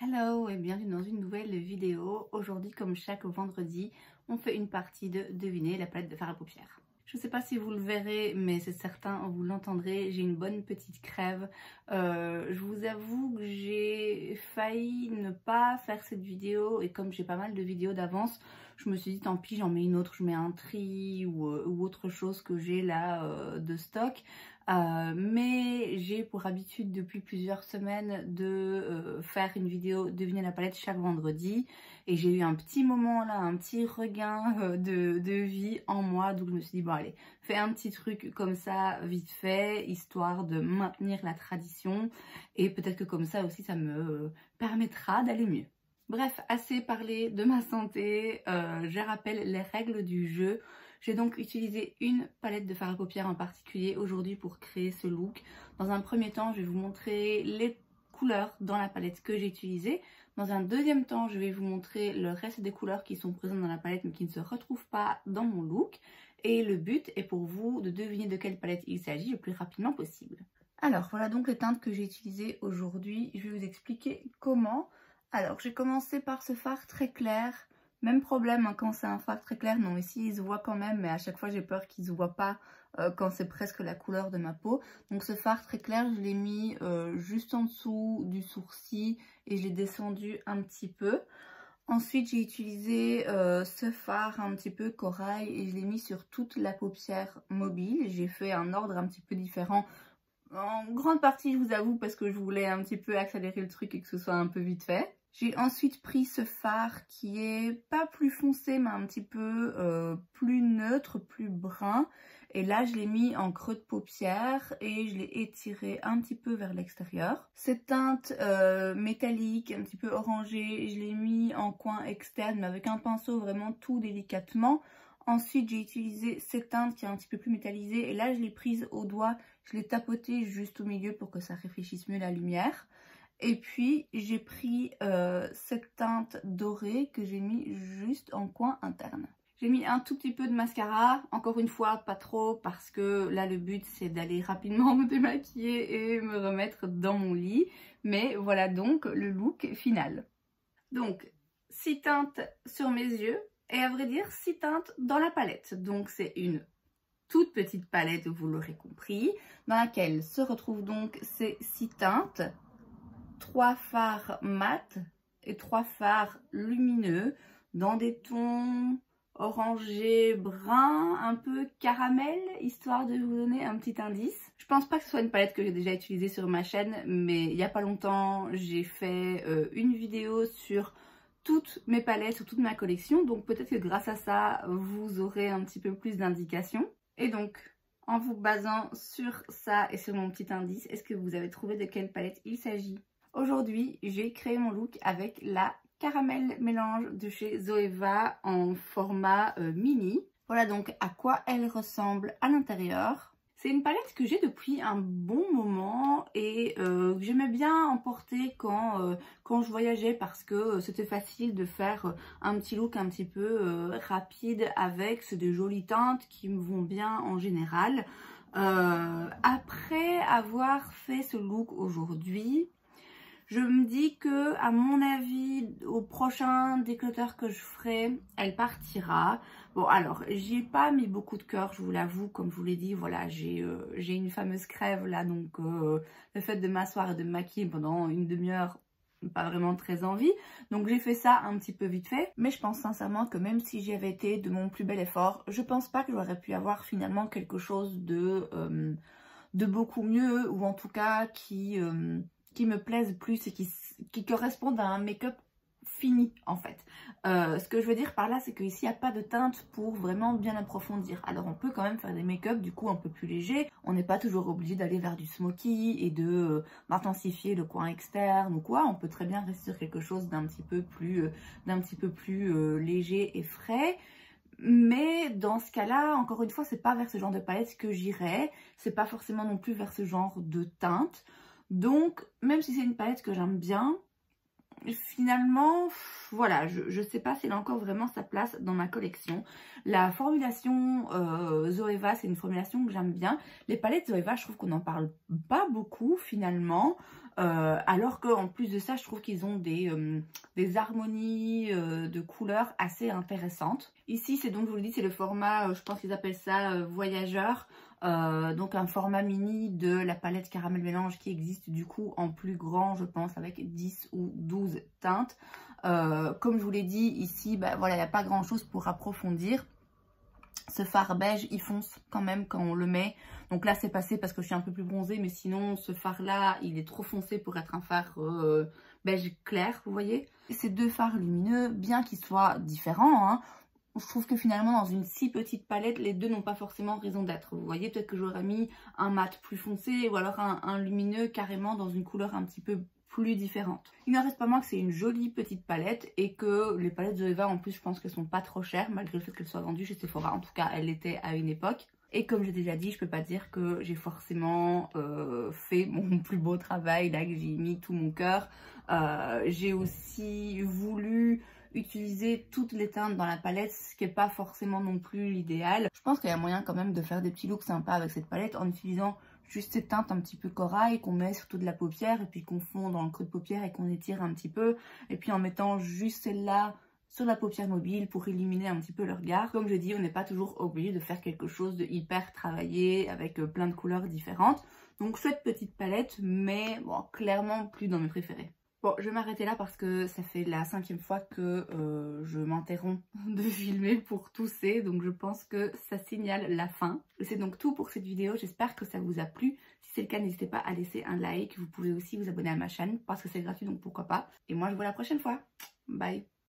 Hello et bienvenue dans une nouvelle vidéo. Aujourd'hui, comme chaque vendredi, on fait une partie de deviner la palette de fard à paupières. Je ne sais pas si vous le verrez, mais c'est certain, vous l'entendrez, j'ai une bonne petite crève. Je vous avoue que j'ai failli ne pas faire cette vidéo et comme j'ai pas mal de vidéos d'avance, je me suis dit tant pis, j'en mets une autre, je mets un tri ou autre chose que j'ai là de stock. Mais j'ai pour habitude depuis plusieurs semaines de faire une vidéo deviner la palette chaque vendredi et j'ai eu un petit moment là, un petit regain de vie en moi, donc je me suis dit bon allez, fais un petit truc comme ça vite fait, histoire de maintenir la tradition et peut-être que comme ça aussi ça me permettra d'aller mieux. Bref, assez parlé de ma santé, je rappelle les règles du jeu. J'ai donc utilisé une palette de fard à paupières en particulier aujourd'hui pour créer ce look. Dans un premier temps, je vais vous montrer les couleurs dans la palette que j'ai utilisée. Dans un deuxième temps, je vais vous montrer le reste des couleurs qui sont présentes dans la palette mais qui ne se retrouvent pas dans mon look. Et le but est pour vous de deviner de quelle palette il s'agit le plus rapidement possible. Alors voilà donc les teintes que j'ai utilisées aujourd'hui. Je vais vous expliquer comment. Alors j'ai commencé par ce fard très clair. Même problème hein, quand c'est un fard très clair, non ici il se voit quand même, mais à chaque fois j'ai peur qu'il se voit pas quand c'est presque la couleur de ma peau. Donc ce fard très clair, je l'ai mis juste en dessous du sourcil et je l'ai descendu un petit peu. Ensuite j'ai utilisé ce fard un petit peu corail et je l'ai mis sur toute la paupière mobile. J'ai fait un ordre un petit peu différent. En grande partie je vous avoue parce que je voulais un petit peu accélérer le truc et que ce soit un peu vite fait. J'ai ensuite pris ce fard qui est pas plus foncé mais un petit peu plus neutre, plus brun. Et là je l'ai mis en creux de paupière et je l'ai étiré un petit peu vers l'extérieur. Cette teinte métallique, un petit peu orangée, je l'ai mis en coin externe mais avec un pinceau vraiment tout délicatement. Ensuite j'ai utilisé cette teinte qui est un petit peu plus métallisée et là je l'ai prise au doigt, je l'ai tapotée juste au milieu pour que ça réfléchisse mieux la lumière. Et puis j'ai pris cette teinte dorée que j'ai mis juste en coin interne. J'ai mis un tout petit peu de mascara, encore une fois pas trop parce que là le but c'est d'aller rapidement me démaquiller et me remettre dans mon lit. Mais voilà donc le look final. Donc 6 teintes sur mes yeux et à vrai dire 6 teintes dans la palette. Donc c'est une toute petite palette, vous l'aurez compris, dans laquelle se retrouvent donc ces 6 teintes. 3 fards mat et 3 fards lumineux dans des tons orangé brun, un peu caramel, histoire de vous donner un petit indice. Je pense pas que ce soit une palette que j'ai déjà utilisée sur ma chaîne, mais il y a pas longtemps j'ai fait une vidéo sur toutes mes palettes, sur toute ma collection, donc peut-être que grâce à ça vous aurez un petit peu plus d'indications. Et donc en vous basant sur ça et sur mon petit indice, est-ce que vous avez trouvé de quelle palette il s'agit? Aujourd'hui, j'ai créé mon look avec la Caramel Mélange de chez Zoeva en format mini. Voilà donc à quoi elle ressemble à l'intérieur. C'est une palette que j'ai depuis un bon moment et que j'aimais bien emporter quand je voyageais parce que c'était facile de faire un petit look un petit peu rapide avec. C'est des jolies teintes qui me vont bien en général. Après avoir fait ce look aujourd'hui, je me dis que, à mon avis, au prochain déclutter que je ferai, elle partira. Bon, alors, j'y ai pas mis beaucoup de cœur, je vous l'avoue. Comme je vous l'ai dit, voilà, j'ai une fameuse crève là, donc le fait de m'asseoir et de me maquiller pendant une demi-heure, pas vraiment très envie. Donc j'ai fait ça un petit peu vite fait. Mais je pense sincèrement que même si j'y avais été de mon plus bel effort, je pense pas que j'aurais pu avoir finalement quelque chose de beaucoup mieux, ou en tout cas qui me plaisent plus et qui correspondent à un make-up fini en fait. Ce que je veux dire par là, c'est qu'ici il n'y a pas de teinte pour vraiment bien approfondir. Alors on peut quand même faire des make-up du coup un peu plus légers. On n'est pas toujours obligé d'aller vers du smoky et d'intensifier le coin externe ou quoi. On peut très bien rester sur quelque chose d'un petit peu plus léger et frais. Mais dans ce cas-là, encore une fois, c'est pas vers ce genre de palette que j'irais. C'est pas forcément non plus vers ce genre de teinte. Donc, même si c'est une palette que j'aime bien, finalement, voilà, je sais pas si elle a encore vraiment sa place dans ma collection. La formulation Zoeva, c'est une formulation que j'aime bien. Les palettes Zoeva, je trouve qu'on n'en parle pas beaucoup finalement. alors qu'en plus de ça, je trouve qu'ils ont des harmonies de couleurs assez intéressantes. Ici, c'est donc, je vous le dis, c'est le format, je pense qu'ils appellent ça voyageur. Donc un format mini de la palette Caramel Mélange qui existe du coup en plus grand, je pense, avec 10 ou 12 teintes. Comme je vous l'ai dit, ici, bah, voilà, il n'y a pas grand chose pour approfondir. Ce fard beige, il fonce quand même quand on le met. Donc là, c'est passé parce que je suis un peu plus bronzée. Mais sinon, ce fard-là, il est trop foncé pour être un fard beige clair, vous voyez. Ces deux fards lumineux, bien qu'ils soient différents, hein, je trouve que finalement, dans une si petite palette, les deux n'ont pas forcément raison d'être. Vous voyez, peut-être que j'aurais mis un mat plus foncé ou alors un lumineux carrément dans une couleur un petit peu plus différente. Il n'en reste pas moins que c'est une jolie petite palette et que les palettes Zoeva en plus je pense qu'elles sont pas trop chères malgré le fait qu'elles soient vendues chez Sephora. En tout cas elles l'étaient à une époque. Et comme j'ai déjà dit, je peux pas dire que j'ai forcément fait mon plus beau travail, là que j'y ai mis tout mon cœur. J'ai aussi voulu utiliser toutes les teintes dans la palette, ce qui n'est pas forcément non plus l'idéal. Je pense qu'il y a moyen quand même de faire des petits looks sympas avec cette palette en utilisant juste cette teinte un petit peu corail qu'on met sur toute la paupière et puis qu'on fond dans le creux de paupière et qu'on étire un petit peu. Et puis en mettant juste celle-là sur la paupière mobile pour illuminer un petit peu le regard. Comme je dis, on n'est pas toujours obligé de faire quelque chose de hyper travaillé avec plein de couleurs différentes. Donc cette petite palette, mais bon, clairement plus dans mes préférés. Bon, je vais m'arrêter là parce que ça fait la 5e fois que je m'interromps de filmer pour tousser. Donc je pense que ça signale la fin. C'est donc tout pour cette vidéo. J'espère que ça vous a plu. Si c'est le cas, n'hésitez pas à laisser un like. Vous pouvez aussi vous abonner à ma chaîne parce que c'est gratuit, donc pourquoi pas. Et moi, je vous vois la prochaine fois. Bye!